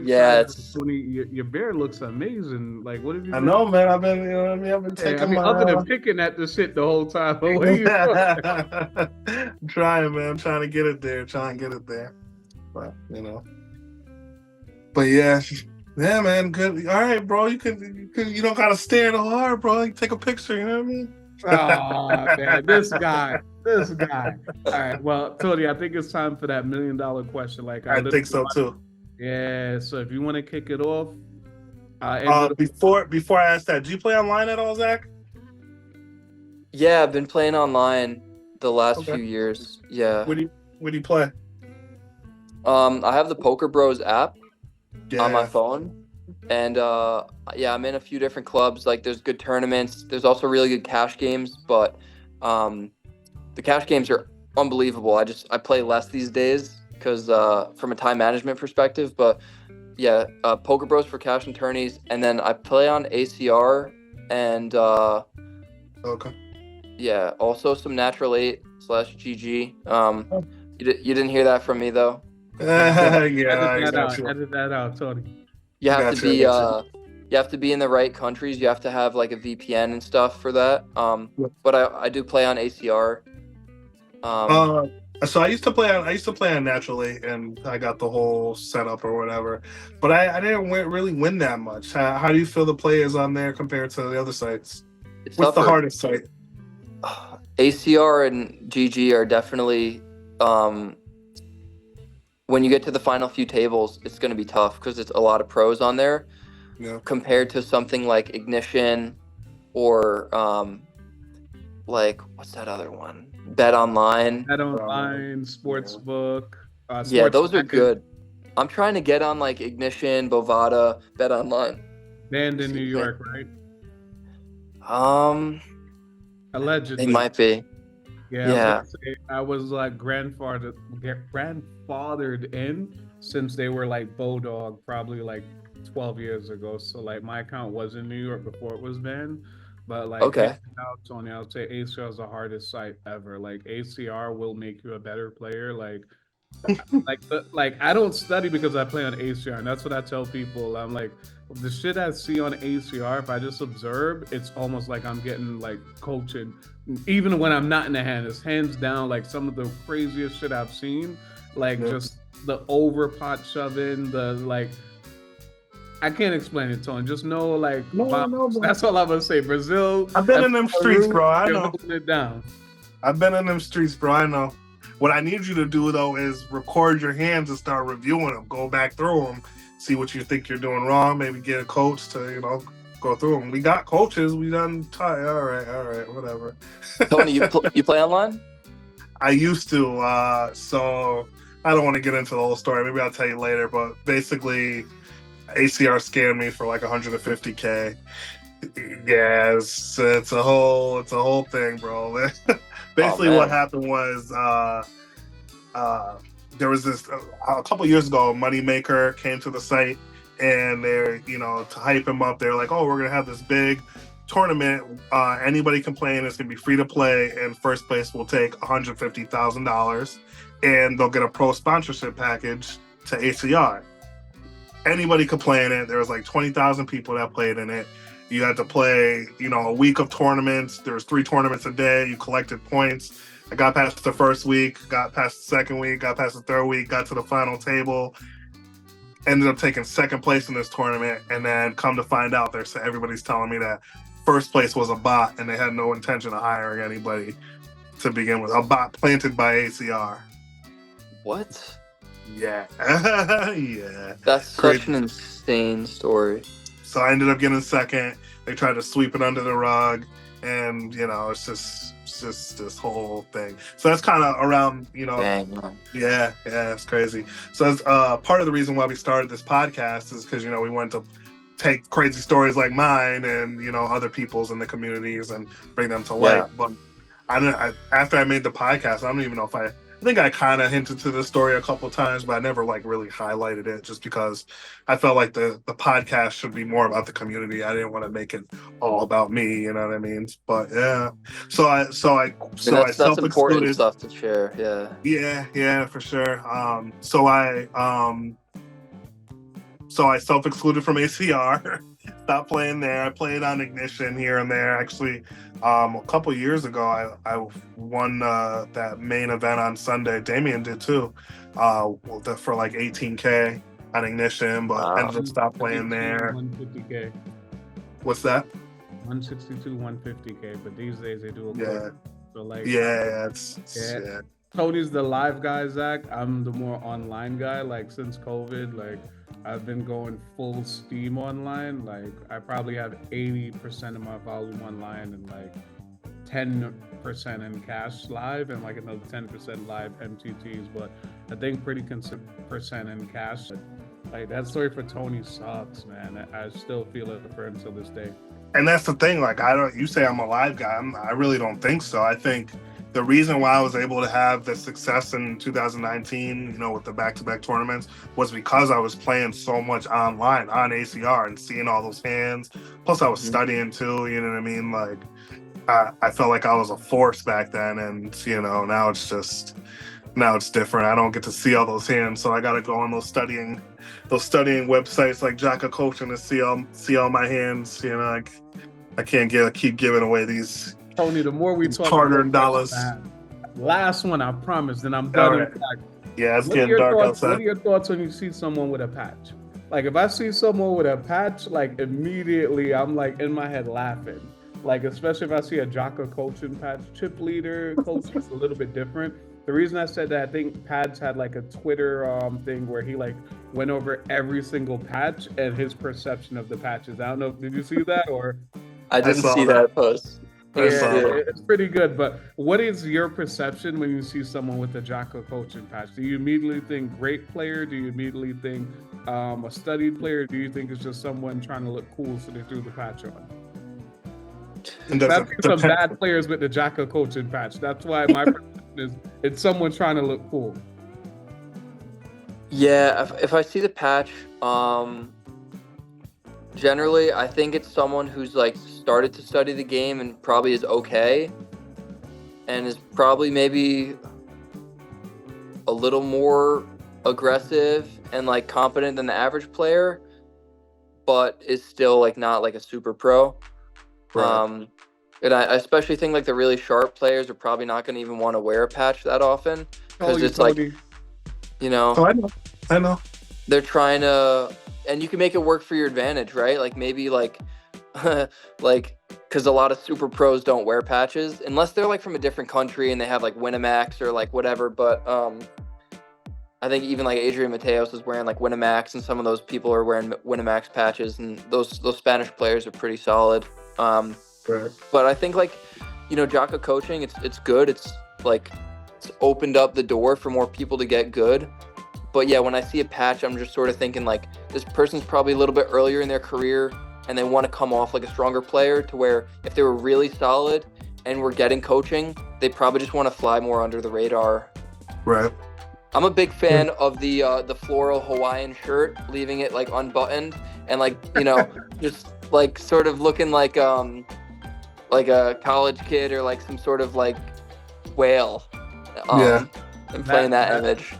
Yeah, Tony, your beard looks amazing. Like, what have you? I know, man. I've been, I've been taking my. Other than picking at the shit the whole time. But what are you I'm trying, man. I'm trying to get it there. But But yeah, man. Good. All right, bro. You don't gotta stare at hard, bro. You can take a picture. You know what I mean? Oh man, this guy. All right. Well, Tony, I think it's time for that $1 million question. Like, I think so too. Yeah, so if you want to kick it off, before I ask that, do you play online at all, Zach? Yeah, I've been playing online the last few years. Yeah. Where do you play? I have the Poker Bros app on my phone, and I'm in a few different clubs. Like, there's good tournaments. There's also really good cash games, but the cash games are unbelievable. I play less these days because from a time management perspective, but yeah, Poker Bros for cash and tourneys, and then I play on ACR and yeah, also some Natural 8/GG. You didn't hear that from me though. Yeah, edit that out, Tony. You have to be you have to be in the right countries. You have to have like a VPN and stuff for that. But I do play on ACR. So I used to play on Naturally, and I got the whole setup or whatever. But I didn't really win that much. How do you feel the play is on there compared to the other sites? What's the hardest site? ACR and GG are definitely. When you get to the final few tables, it's going to be tough because it's a lot of pros on there. Yeah. Compared to something like Ignition or like what's that other one? Bet Online. Sportsbook. Yeah, those are good. I'm trying to get on like Ignition, Bovada, Bet Online. Banned in New York, right? They Allegedly. might be. Yeah. I was like grandfathered in since they were like Bodog probably like 12 years ago. So like my account was in New York before it was banned. But like okay. Now, Tony, I'll say ACR is the hardest site ever. Like ACR will make you a better player. Like I don't study because I play on ACR, and that's what I tell people. I'm like, the shit I see on ACR, if I just observe, it's almost like I'm getting like coaching. Even when I'm not in the hand, it's hands down like some of the craziest shit I've seen. Like just the over pot shoving, the like. I can't explain it, Tony. Just know, like, that's all I'm gonna say. Brazil. I've been in them streets, bro. I know. Holding it down. I've been in them streets, bro. I know. What I need you to do though is record your hands and start reviewing them. Go back through them, see what you think you're doing wrong. Maybe get a coach to go through them. We got coaches. We done. All right, whatever. Tony, you play online? I used to. So I don't want to get into the whole story. Maybe I'll tell you later. But basically, ACR scammed me for like $150K. Yeah, it's a whole thing, bro. Basically, what happened was there was this a couple years ago. Moneymaker came to the site, and they're to hype him up. They're like, "Oh, we're gonna have this big tournament. Anybody can play, and it's gonna be free to play. And first place will take $150,000, and they'll get a pro sponsorship package to ACR." Anybody could play in it. There was like 20,000 people that played in it. You had to play, a week of tournaments. There was 3 tournaments a day. You collected points. I got past the first week, got past the second week, got past the third week, got to the final table. Ended up taking second place in this tournament. And then come to find out, everybody's telling me that first place was a bot and they had no intention of hiring anybody to begin with. A bot planted by ACR. What? Yeah. Yeah. That's such an insane story. So I ended up getting second. They tried to sweep it under the rug, and it's just this whole thing. So that's kind of around, Dang. Yeah, it's crazy. So that's part of the reason why we started this podcast is because we wanted to take crazy stories like mine and other people's in the communities and bring them to light. Yeah. But after I made the podcast, I don't even know if I think I kind of hinted to this story a couple of times, but I never really highlighted it just because I felt like the podcast should be more about the community. I didn't want to make it all about me, you know what I mean? But yeah, so I that's important stuff to share. Yeah, for sure. So I self-excluded from ACR. Stopped playing there. I played on Ignition here and there. Actually, a couple years ago, I won that main event on Sunday. Damien did too, for like $18K on Ignition, but ended up stopped playing there. 150K. What's that? 162, 150K. But these days they do a yeah. So Yeah. Tony's the live guy, Zach. I'm the more online guy. Like since COVID, I've been going full steam online. Like I probably have 80% of my volume online and 10% in cash live and another 10% live MTTs. But I think pretty percent in cash. That story for Tony sucks, man. I still feel it for him till this day. And that's the thing. You say I'm a live guy. I really don't think so. I think the reason why I was able to have the success in 2019, with the back-to-back tournaments, was because I was playing so much online on ACR and seeing all those hands. Plus, I was studying too. You know what I mean? I felt like I was a force back then, and now it's just now it's different. I don't get to see all those hands, so I got to go on those studying websites like Jaka Coaching to see all my hands. You know, I can't keep giving away these Tony, the more we talk, hard-earned dollars. Last one, I promise, then I'm done. Right. Yeah, it's getting dark outside. What are your thoughts when you see someone with a patch? Like, if I see someone with a patch, like, immediately I'm like in my head laughing. Like, especially if I see a Jaka Coaching patch. Chip leader coaching is a little bit different. The reason I said that, I think Pads had like a Twitter thing where he like went over every single patch and his perception of the patches. I don't know, did you see that or? I didn't see that post. Yeah, it's pretty good. But what is your perception when you see someone with a Jaka Coaching patch? Do you immediately think great player? Do you immediately think a studied player? Do you think it's just someone trying to look cool so they threw the patch on? I've seen some bad players with the Jaka Coaching patch. That's why my perception is it's someone trying to look cool. Yeah, if I see the patch, generally I think it's someone who's like started to study the game and probably is okay, and is probably maybe a little more aggressive and like competent than the average player, but is still like not like a super pro. Right. And I especially think like the really sharp players are probably not going to even want to wear a patch that often because it's like, you know, I know. They're trying to, and you can make it work for your advantage, right? Like maybe like, like, because a lot of super pros don't wear patches unless they're like from a different country and they have like Winamax or like whatever. But I think even like Adrian Mateos is wearing like Winamax, and some of those people are wearing Winamax patches, and those Spanish players are pretty solid. Right. But I think like, you know, Jaka Coaching, it's good. It's like it's opened up the door for more people to get good. But yeah, when I see a patch, I'm just sort of thinking like this person's probably a little bit earlier in their career and they want to come off like a stronger player, to where if they were really solid and were getting coaching, they probably just want to fly more under the radar. Right. I'm a big fan of the floral Hawaiian shirt, leaving it like unbuttoned and like, you know, just like sort of looking like a college kid or like some sort of like whale. And playing that image.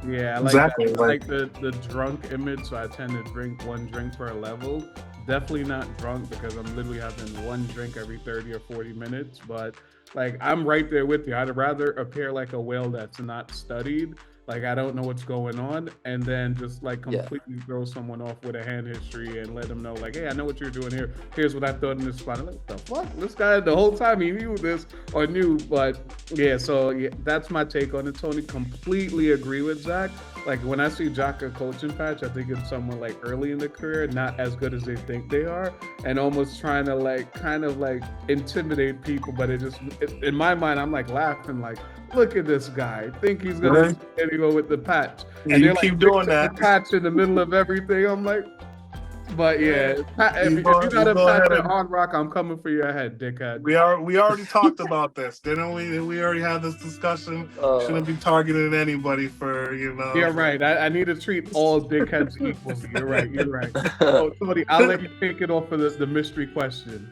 Yeah, I like exactly. That. I like the drunk image, so I tend to drink one drink per level. Definitely not drunk because I'm literally having one drink every 30 or 40 minutes, but like I'm right there with you. I'd rather appear like a whale that's not studied, like I don't know what's going on, and then just like completely throw someone off with a hand history and let them know like, hey, I know what you're doing here. Here's what I thought in this spot. I'm like, what the fuck? This guy the whole time he knew this or knew, but yeah. So yeah, that's my take on it, Tony. Completely agree with Zach. Like when I see Jaka Coaching patch, I think it's someone like early in the career, not as good as they think they are, and almost trying to like kind of like intimidate people. But in my mind, I'm like laughing like, look at this guy. Think he's gonna go with the patch, and you they're keep like doing that. The patch in the middle of everything. I'm like, but yeah, if you got a patch at Hard Rock, I'm coming for your head, dickhead. We already talked about this, didn't we? We already had this discussion. Shouldn't be targeting anybody for, you know. Yeah, right. I need to treat all dickheads equally. You're right. So, somebody, I'll let you take it off for the mystery question.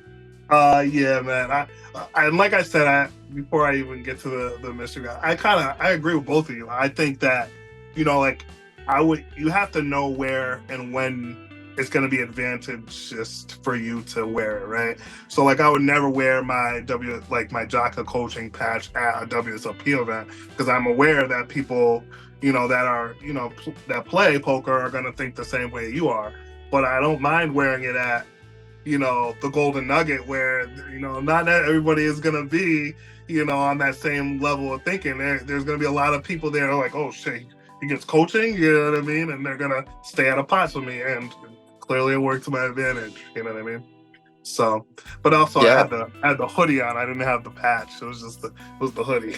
Yeah, man. I like I said, before I even get to the mystery, I agree with both of you. I think that, you know, like you have to know where and when it's going to be advantageous for you to wear it, right? So like I would never wear my Jaka Coaching patch at a WSOP event because I'm aware that people, you know, that are, you know, that play poker are going to think the same way you are. But I don't mind wearing it at, you know, the Golden Nugget, where, you know, not everybody is going to be, you know, on that same level of thinking. There's going to be a lot of people there like, oh shit, he gets coaching, you know what I mean? And they're going to stay out of pots with me. And clearly it worked to my advantage, you know what I mean? So, but also I had the hoodie on. I didn't have the patch. It was just the hoodie.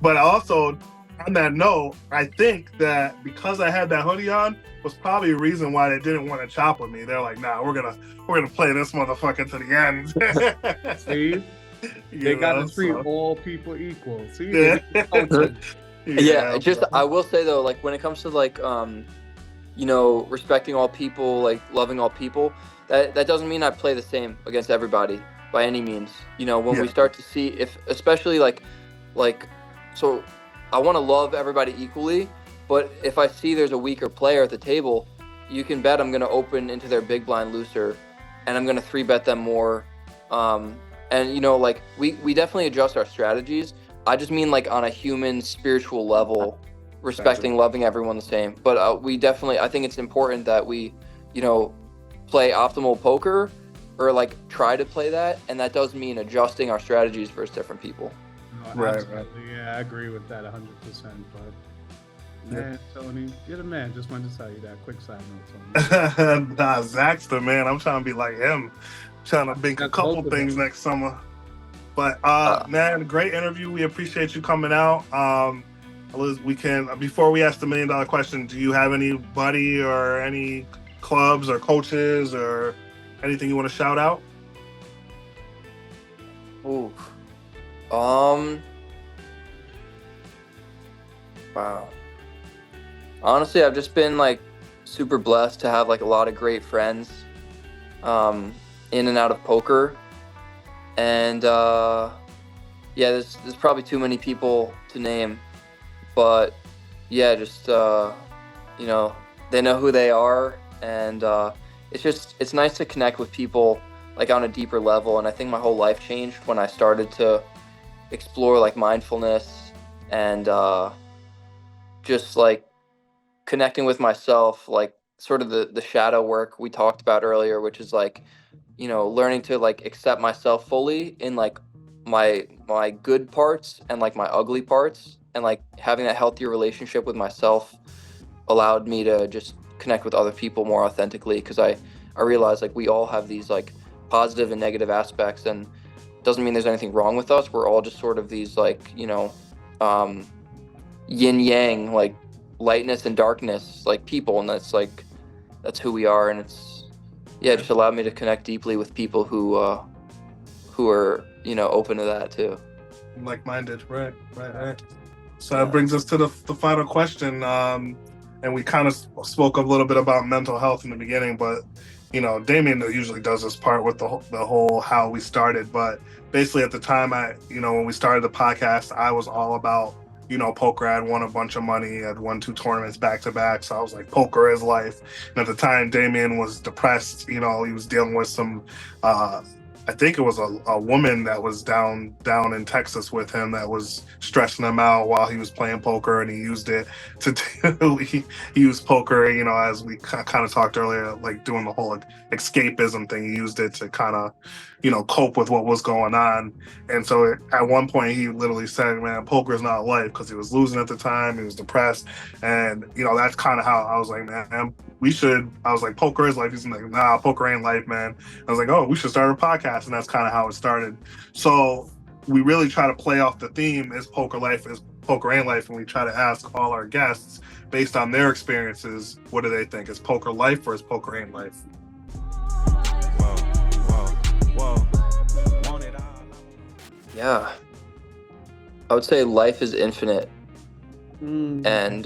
But also, on that note, I think that because I had that hoodie on was probably a reason why they didn't want to chop with me. They're like, nah, we're gonna play this motherfucker to the end. See, they got to treat all people equal. See, I will say though, like when it comes to like you know, respecting all people, like loving all people, that doesn't mean I play the same against everybody by any means. You know, when we start to see, if especially like so I want to love everybody equally, but if I see there's a weaker player at the table, you can bet I'm going to open into their big blind looser, and I'm going to 3-bet them more. And you know, like we definitely adjust our strategies. I just mean like on a human spiritual level, respecting, loving everyone the same. But we definitely, I think it's important that we, you know, play optimal poker, or like try to play that, and that does mean adjusting our strategies versus different people. No, absolutely. Yeah, I agree with that 100%. But man, Tony, you're the man. Just wanted to tell you that. Quick side note, Tony. Nah, Zach's the man. I'm trying to be like him. Trying to make a couple things next summer. But man, great interview. We appreciate you coming out. We can, before we ask the $1 million question, do you have anybody or any clubs or coaches or anything you want to shout out? Ooh. Wow. Honestly, I've just been like super blessed to have like a lot of great friends in and out of poker. And yeah, there's probably too many people to name, but yeah, just you know, they know who they are, and it's nice to connect with people like on a deeper level. And I think my whole life changed when I started to explore like mindfulness and just like connecting with myself, like sort of the shadow work we talked about earlier, which is like, you know, learning to like accept myself fully in like my good parts and like my ugly parts, and like having that healthier relationship with myself allowed me to just connect with other people more authentically, because I realized like we all have these like positive and negative aspects, and doesn't mean there's anything wrong with us. We're all just sort of these like, you know, yin yang, like lightness and darkness, like people, and that's who we are. And it's just allowed me to connect deeply with people who are, you know, open to that too. Like-minded, right. So that brings us to the final question. And we kind of spoke a little bit about mental health in the beginning, but you know, Damien usually does this part with the whole how we started. But basically, at the time, when we started the podcast, I was all about, you know, poker. I had won a bunch of money. I'd won 2 tournaments back to back. So I was like, poker is life. And at the time, Damien was depressed. You know, he was dealing with some, I think it was a woman that was down in Texas with him that was stressing him out while he was playing poker, and he used it to he used poker, you know, as we kind of talked earlier, like doing the whole escapism thing. He used it to kind of, you know, cope with what was going on. And so at one point he literally said, man, poker is not life, because he was losing at the time. He was depressed. And, you know, that's kind of how I was like, man, I was like, poker is life. He's like, nah, poker ain't life, man. I was like, oh, we should start a podcast. And that's kind of how it started. So we really try to play off the theme, is poker life, is poker ain't life? And we try to ask all our guests, based on their experiences, what do they think? Is poker life or is poker ain't life? Yeah. I would say life is infinite. And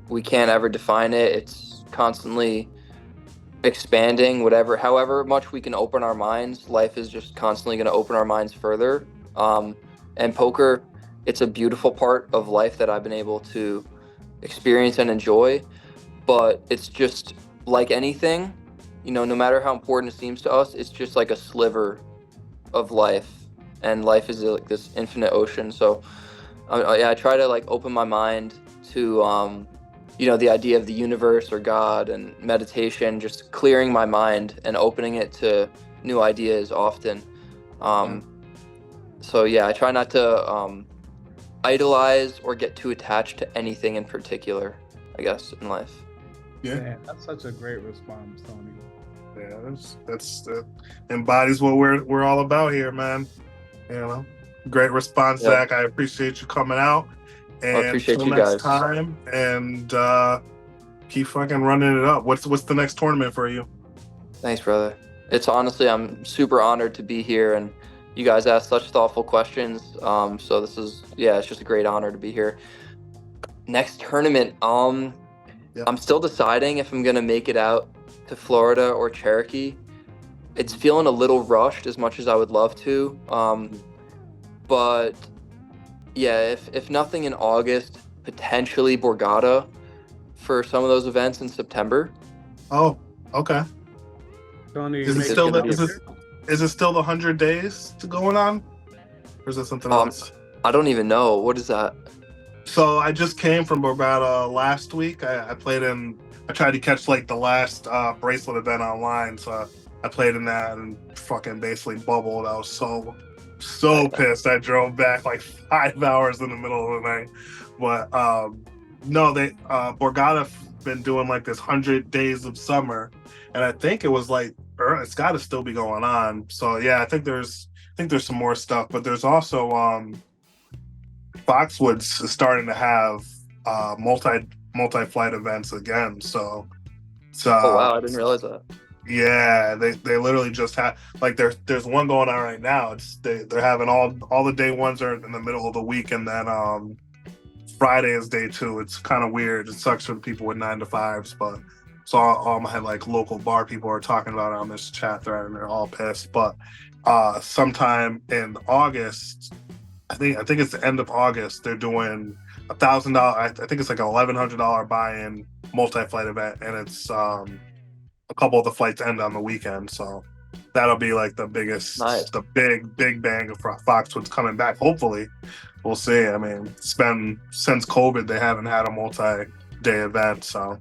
we can't ever define it. It's constantly expanding, however much we can open our minds, life is just constantly going to open our minds further. And poker, it's a beautiful part of life that I've been able to experience and enjoy, but it's just like anything, you know, no matter how important it seems to us, it's just like a sliver of life, and life is like this infinite ocean. So I try to like open my mind to you know, the idea of the universe or God, and meditation, just clearing my mind and opening it to new ideas often. So yeah, I try not to idolize or get too attached to anything in particular, I guess, in life. Yeah, man, that's such a great response, Tony. Yeah, that embodies what we're all about here, man. You know, great response, Zach. I appreciate you coming out. And I appreciate you next guys. time, and keep fucking running it up. What's the next tournament for you? Thanks, brother. It's honestly, I'm super honored to be here, and you guys asked such thoughtful questions. So this is, it's just a great honor to be here. Next tournament, I'm still deciding if I'm gonna make it out to Florida or Cherokee. It's feeling a little rushed, as much as I would love to. But yeah, if nothing in August, potentially Borgata for some of those events in September. Oh, okay. Tony, Is it It's still gonna the be is it still the 100 days to going on, or is it something else? I don't even know. What is that? So I just came from Borgata last week. I played in. I tried to catch like the last bracelet event online, so I played in that and fucking basically bubbled. I was so pissed. I drove back like 5 hours in the middle of the night. But no, they Borgata been doing like this 100 days of summer, and I think it was like it's got to still be going on. So yeah, I think there's some more stuff, but there's also Foxwoods is starting to have multi-flight events again. So it's Oh wow, I didn't realize that. yeah, they literally just have like there's one going on right now. It's they're having all the day ones are in the middle of the week, and then Friday is day two. It's kind of weird. It sucks for the people with 9 to 5s, but so all my like local bar people are talking about it on this chat thread, and they're all pissed. But sometime in August, I think it's the end of August. They're doing $1,000. I think it's like $1,100 buy-in multi-flight event, and it's a couple of the flights end on the weekend. So that'll be like the biggest, Nice. the big bang of Foxwoods coming back. Hopefully, we'll see. I mean, it's been since COVID they haven't had a multi-day event. So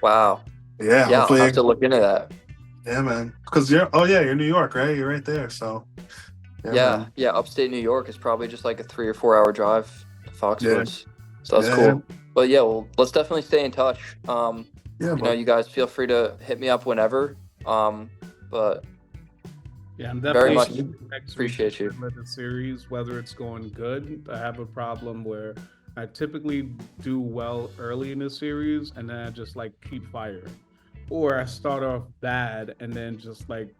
Wow. yeah, Yeah, hopefully. I'll have to look into that. Yeah, man. Because you're New York, right? You're right there. So Yeah, upstate New York is probably just like a 3 or 4 hour drive to Foxwoods. So that's cool. But yeah, well, let's definitely stay in touch. You guys feel free to hit me up whenever. But yeah, I'm very much definitely appreciate you. The series, whether it's going good. I have a problem where I typically do well early in the series, and then I just like keep firing, or I start off bad and then just like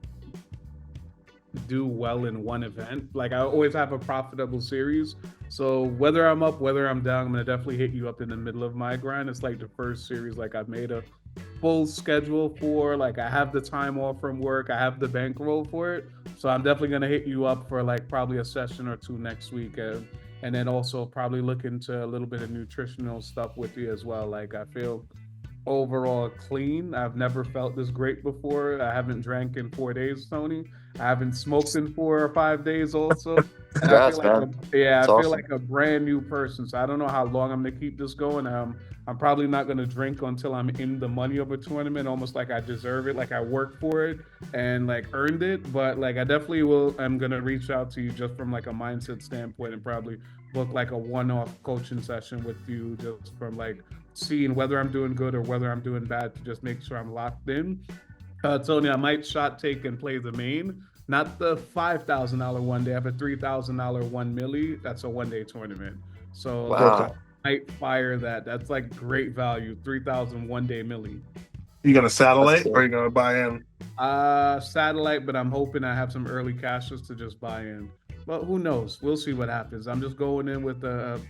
do well in one event. Like I always have a profitable series. So whether I'm up, whether I'm down, I'm gonna definitely hit you up in the middle of my grind. It's like the first series like I've made a full schedule for. Like I have the time off from work, I have the bankroll for it. So I'm definitely gonna hit you up for like probably a session or two next week. And then also probably look into a little bit of nutritional stuff with you as well. Like I feel overall clean. I've never felt this great before. I haven't drank in 4 days, Tony. I haven't smoked in 4 or 5 days also. And Congrats, I feel like man. I feel awesome. like a brand new person. So I don't know how long I'm gonna keep this going. I'm probably not gonna drink until I'm in the money of a tournament, almost like I deserve it, like I worked for it and like earned it. But like I definitely will. I'm gonna reach out to you just from like a mindset standpoint and probably book like a one-off coaching session with you, just from like seeing whether I'm doing good or whether I'm doing bad, to just make sure I'm locked in. Tony, I might shot take and play the main, not the $5,000 one day. I have a $3,000 1 milli. That's a 1 day tournament. So wow. I might fire that. That's like great value. 3,000 1 day milli. You gonna satellite or you gonna buy in? Satellite, but I'm hoping I have some early cashes to just buy in. But who knows? We'll see what happens. I'm just going in with the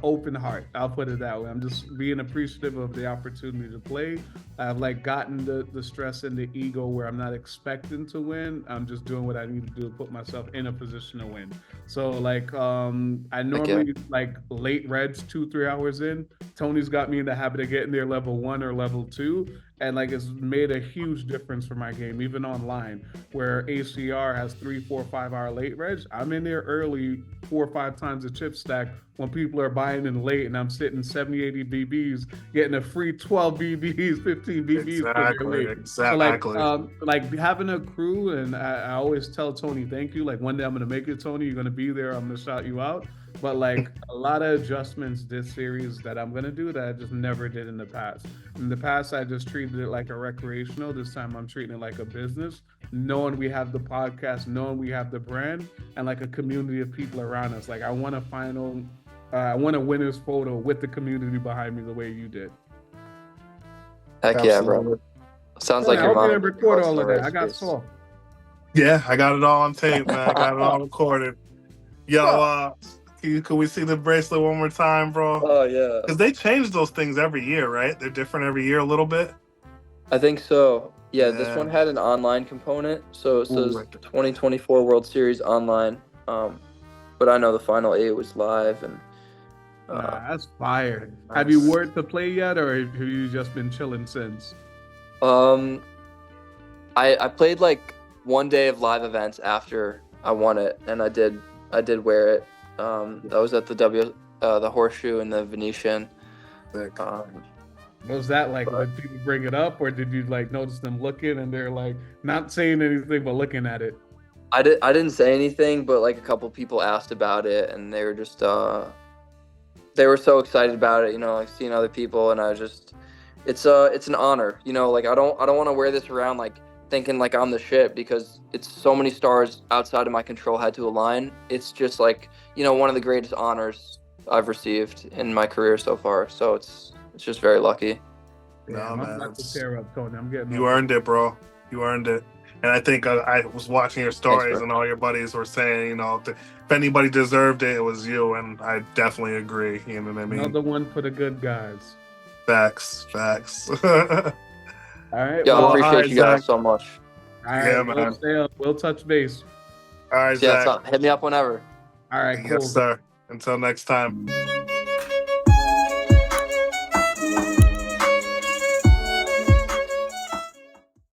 open heart. I'll put it that way. I'm just being appreciative of the opportunity to play. I've like gotten the stress and the ego where I'm not expecting to win. I'm just doing what I need to do to put myself in a position to win. So like I normally like late reds 2-3 hours in. Tony's got me in the habit of getting there level 1 or level 2. And like it's made a huge difference for my game, even online, where ACR has 3, 4, 5 hour late reg. I'm in there early 4 or 5 times the chip stack when people are buying in late, and I'm sitting 70, 80 BBs, getting a free 12 BBs, 15 BBs. Exactly. So like having a crew, and I always tell Tony, thank you. Like one day I'm gonna make it, Tony. You're gonna be there. I'm gonna shout you out. But like a lot of adjustments this series that I'm gonna do that I just never did in the past. In the past, I just treated it like a recreational. This time I'm treating it like a business, knowing we have the podcast, knowing we have the brand, and like a community of people around us. Like I want a winner's photo with the community behind me the way you did. Heck yeah, bro. Sounds like your mom. I record all of that. I got soft. Yeah, I got it all on tape, man. I got it all recorded. Yo, can we see the bracelet one more time, bro? Oh yeah. Because they change those things every year, right? They're different every year a little bit. I think so. Yeah, this one had an online component, so it says 2024 World Series online. but I know the final 8 was live, and Nah, that's fire. Have you worked to play yet, or have you just been chilling since? I played like one day of live events after I won it, and I did wear it. That was at the Horseshoe and the Venetian. What was that like? Did people bring it up, or did you like notice them looking and they're like not saying anything but looking at it? I didn't say anything, but like a couple people asked about it, and they were just they were so excited about it, like seeing other people, and I was just it's an honor, like I don't want to wear this around like thinking like I'm the shit, because it's so many stars outside of my control had to align. It's just like, one of the greatest honors I've received in my career so far. So it's just very lucky. No, man, I'm about to tear up, Tony. I'm getting. You earned it, bro. You earned it. And I think I was watching your stories, and all your buddies were saying, if anybody deserved it, it was you. And I definitely agree. You know what I mean? Another one for the good guys. Facts. All right. Yeah, well, I appreciate you guys so much. All right, yeah, man. We'll touch base. All right, Yeah, Zach. hit me up whenever. All right, cool. Yes, sir. Until next time.